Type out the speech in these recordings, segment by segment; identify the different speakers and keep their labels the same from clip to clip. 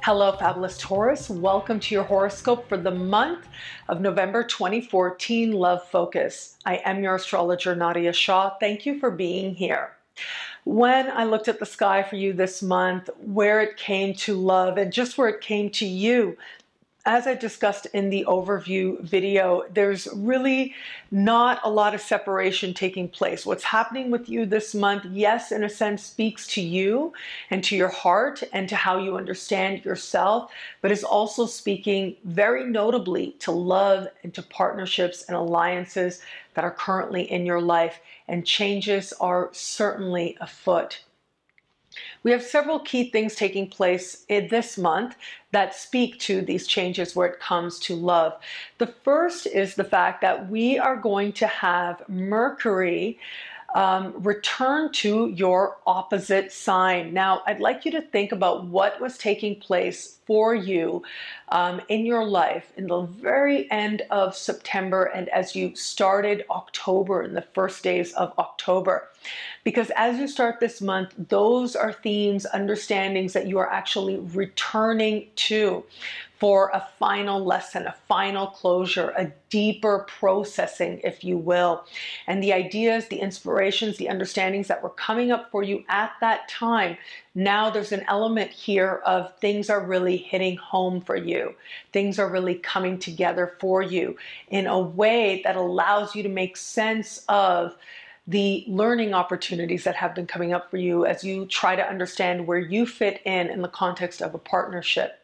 Speaker 1: Hello, fabulous Taurus. Welcome to your horoscope for the month of November 2014, Love Focus. I am your astrologer, Nadiya Shah. Thank you for being here. When I looked at the sky for you this month, where it came to love and just where it came to you, as I discussed in the overview video, there's really not a lot of separation taking place. What's happening with you this month, yes, in a sense, speaks to you and to your heart and to how you understand yourself, but is also speaking very notably to love and to partnerships and alliances that are currently in your life, and changes are certainly afoot. We have several key things taking place in this month that speak to these changes where it comes to love. The first is the fact that we are going to have Mercury return to your opposite sign. Now, I'd like you to think about what was taking place for you in your life in the very end of September and as you started October, in the first days of October. Because as you start this month, those are themes, understandings that you are actually returning to for a final lesson, a final closure, a deeper processing, if you will. And the ideas, the inspirations, the understandings that were coming up for you at that time, now there's an element here of things are really hitting home for you. Things are really coming together for you in a way that allows you to make sense of the learning opportunities that have been coming up for you as you try to understand where you fit in the context of a partnership.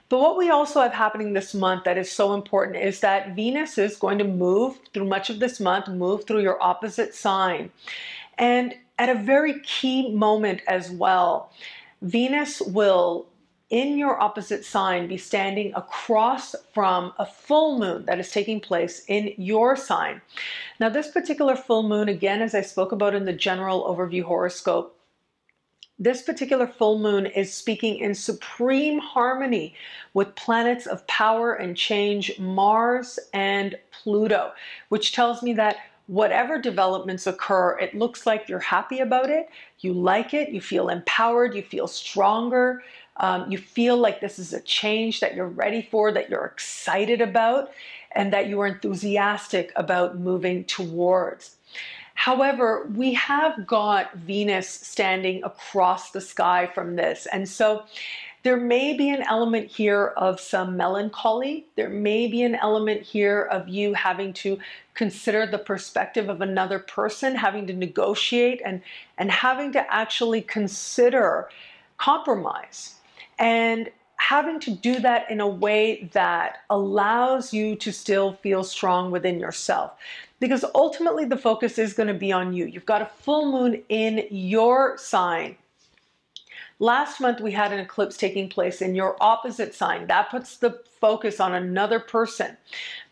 Speaker 1: But what we also have happening this month that is so important is that Venus is going to move through much of this month, move through your opposite sign. And at a very key moment as well, Venus will, in your opposite sign, be standing across from a full moon that is taking place in your sign. Now, this particular full moon, again, as I spoke about in the general overview horoscope, this particular full moon is speaking in supreme harmony with planets of power and change, Mars and Pluto, which tells me that whatever developments occur, it looks like you're happy about it, you like it, you feel empowered, you feel stronger, you feel like this is a change that you're ready for, that you're excited about, and that you are enthusiastic about moving towards. However, we have got Venus standing across the sky from this. And so there may be an element here of some melancholy. There may be an element here of you having to consider the perspective of another person, having to negotiate and having to actually consider compromise. And having to do that in a way that allows you to still feel strong within yourself. Because ultimately the focus is going to be on you. You've got a full moon in your sign. Last month we had an eclipse taking place in your opposite sign. That puts the focus on another person.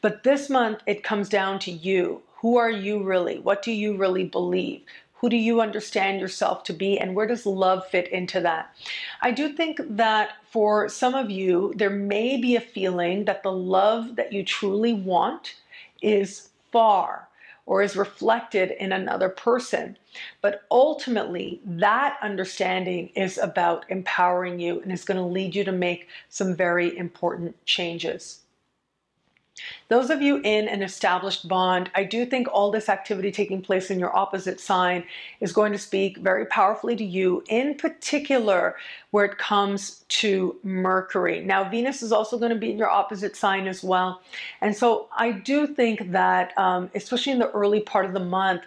Speaker 1: But this month it comes down to you. Who are you really? What do you really believe? Who do you understand yourself to be, and where does love fit into that? I do think that for some of you, there may be a feeling that the love that you truly want is far or is reflected in another person. But ultimately, that understanding is about empowering you and is going to lead you to make some very important changes. Those of you in an established bond, I do think all this activity taking place in your opposite sign is going to speak very powerfully to you, in particular where it comes to Mercury. Now, Venus is also going to be in your opposite sign as well. And so I do think that, especially in the early part of the month,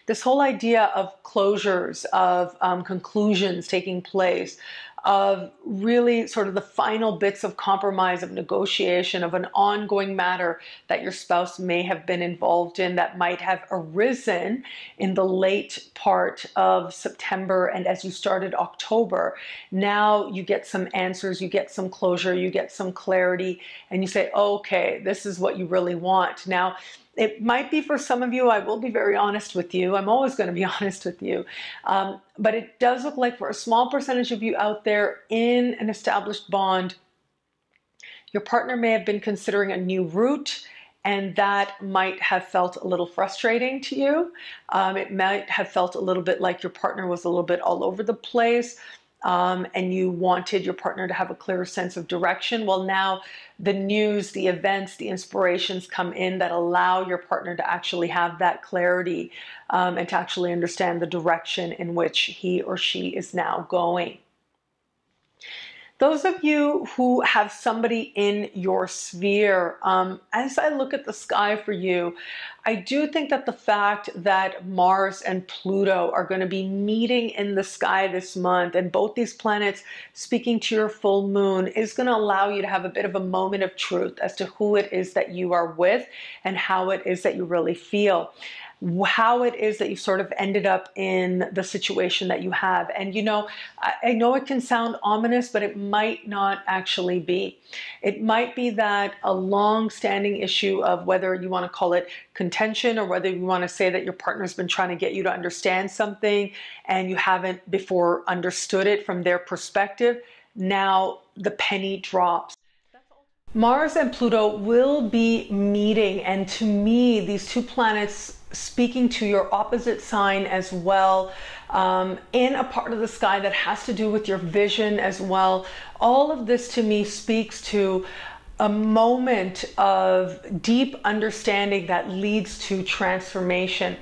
Speaker 1: this whole idea of closures, of conclusions taking place, of really sort of the final bits of compromise, of negotiation, of an ongoing matter that your spouse may have been involved in that might have arisen in the late part of September and as you started October. Now you get some answers, you get some closure, you get some clarity, and you say, okay, this is what you really want. Now, it might be for some of you, I will be very honest with you. I'm always going to be honest with you. But it does look like for a small percentage of you out there in an established bond, your partner may have been considering a new route, and that might have felt a little frustrating to you. It might have felt a little bit like your partner was a little bit all over the place. and you wanted your partner to have a clearer sense of direction. Well, now the news, the events, the inspirations come in that allow your partner to actually have that clarity and to actually understand the direction in which he or she is now going. Those of you who have somebody in your sphere, as I look at the sky for you, I do think that the fact that Mars and Pluto are going to be meeting in the sky this month, and both these planets speaking to your full moon, is going to allow you to have a bit of a moment of truth as to who it is that you are with and how it is that you really feel, how it is that you sort of ended up in the situation that you have. And you know, I know it can sound ominous, but it might not actually be. It might be that a long-standing issue of whether you want to call it contention or whether you want to say that your partner's been trying to get you to understand something and you haven't before understood it from their perspective. Now the penny drops. Mars and Pluto will be meeting, and to me, these two planets speaking to your opposite sign as well, in a part of the sky that has to do with your vision as well. All of this to me speaks to a moment of deep understanding that leads to transformation.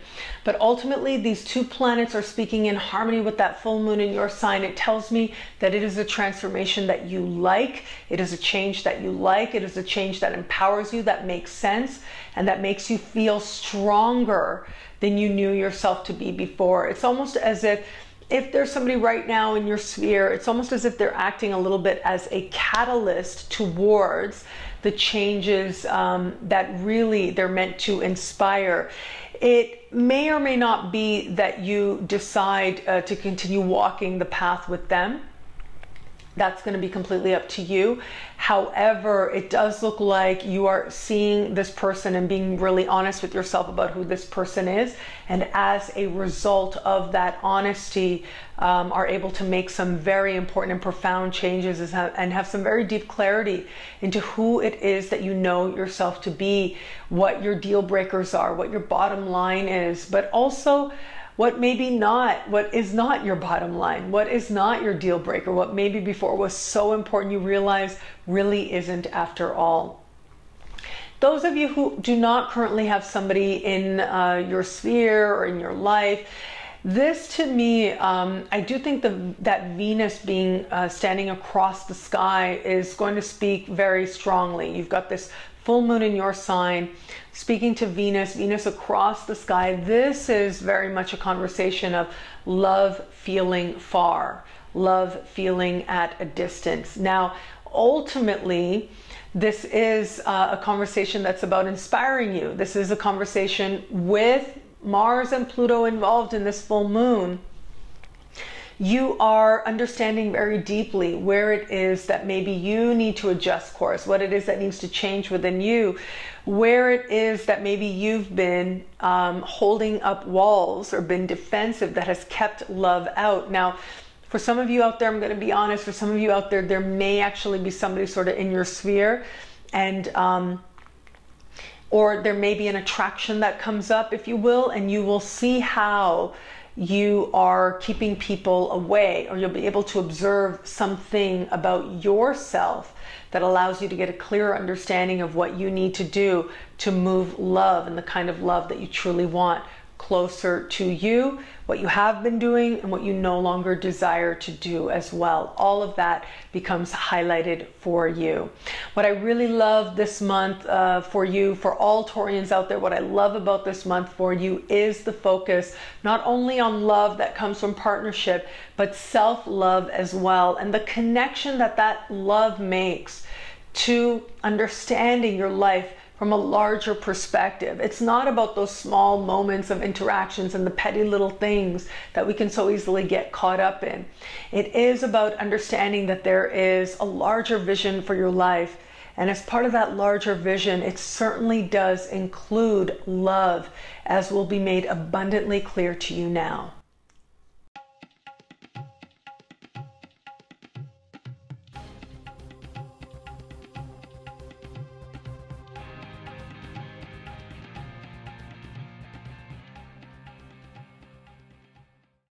Speaker 1: But ultimately, these two planets are speaking in harmony with that full moon in your sign. It tells me that it is a transformation that you like. It is a change that you like. It is a change that empowers you, that makes sense, and that makes you feel stronger than you knew yourself to be before. It's almost as if there's somebody right now in your sphere, it's almost as if they're acting a little bit as a catalyst towards the changes that really they're meant to inspire. It may or may not be that you decide to continue walking the path with them. That's going to be completely up to you. However, it does look like you are seeing this person and being really honest with yourself about who this person is. And as a result of that honesty, are able to make some very important and profound changes and have some very deep clarity into who it is that you know yourself to be, what your deal breakers are, what your bottom line is, but also what maybe not, what is not your bottom line, what is not your deal breaker, what maybe before was so important you realize really isn't after all. Those of you who do not currently have somebody in your sphere or in your life, this to me, I do think that Venus being standing across the sky is going to speak very strongly. You've got this full moon in your sign, speaking to Venus, Venus across the sky. This is very much a conversation of love feeling far, love feeling at a distance. Now, ultimately, this is a conversation that's about inspiring you. This is a conversation with Mars and Pluto involved in this full moon. You are understanding very deeply where it is that maybe you need to adjust course, what it is that needs to change within you, where it is that maybe you've been holding up walls or been defensive that has kept love out. Now, for some of you out there, I'm going to be honest, for some of you out there, there may actually be somebody sort of in your sphere, and or there may be an attraction that comes up, if you will, and you will see how you are keeping people away, or you'll be able to observe something about yourself that allows you to get a clearer understanding of what you need to do to move love and the kind of love that you truly want closer to you, what you have been doing and what you no longer desire to do as well. All of that becomes highlighted for you. What I really love this month for you, for all Taurians out there, what I love about this month for you is the focus not only on love that comes from partnership, but self-love as well, and the connection that that love makes to understanding your life from a larger perspective. It's not about those small moments of interactions and the petty little things that we can so easily get caught up in. It is about understanding that there is a larger vision for your life. And as part of that larger vision, it certainly does include love, as will be made abundantly clear to you now.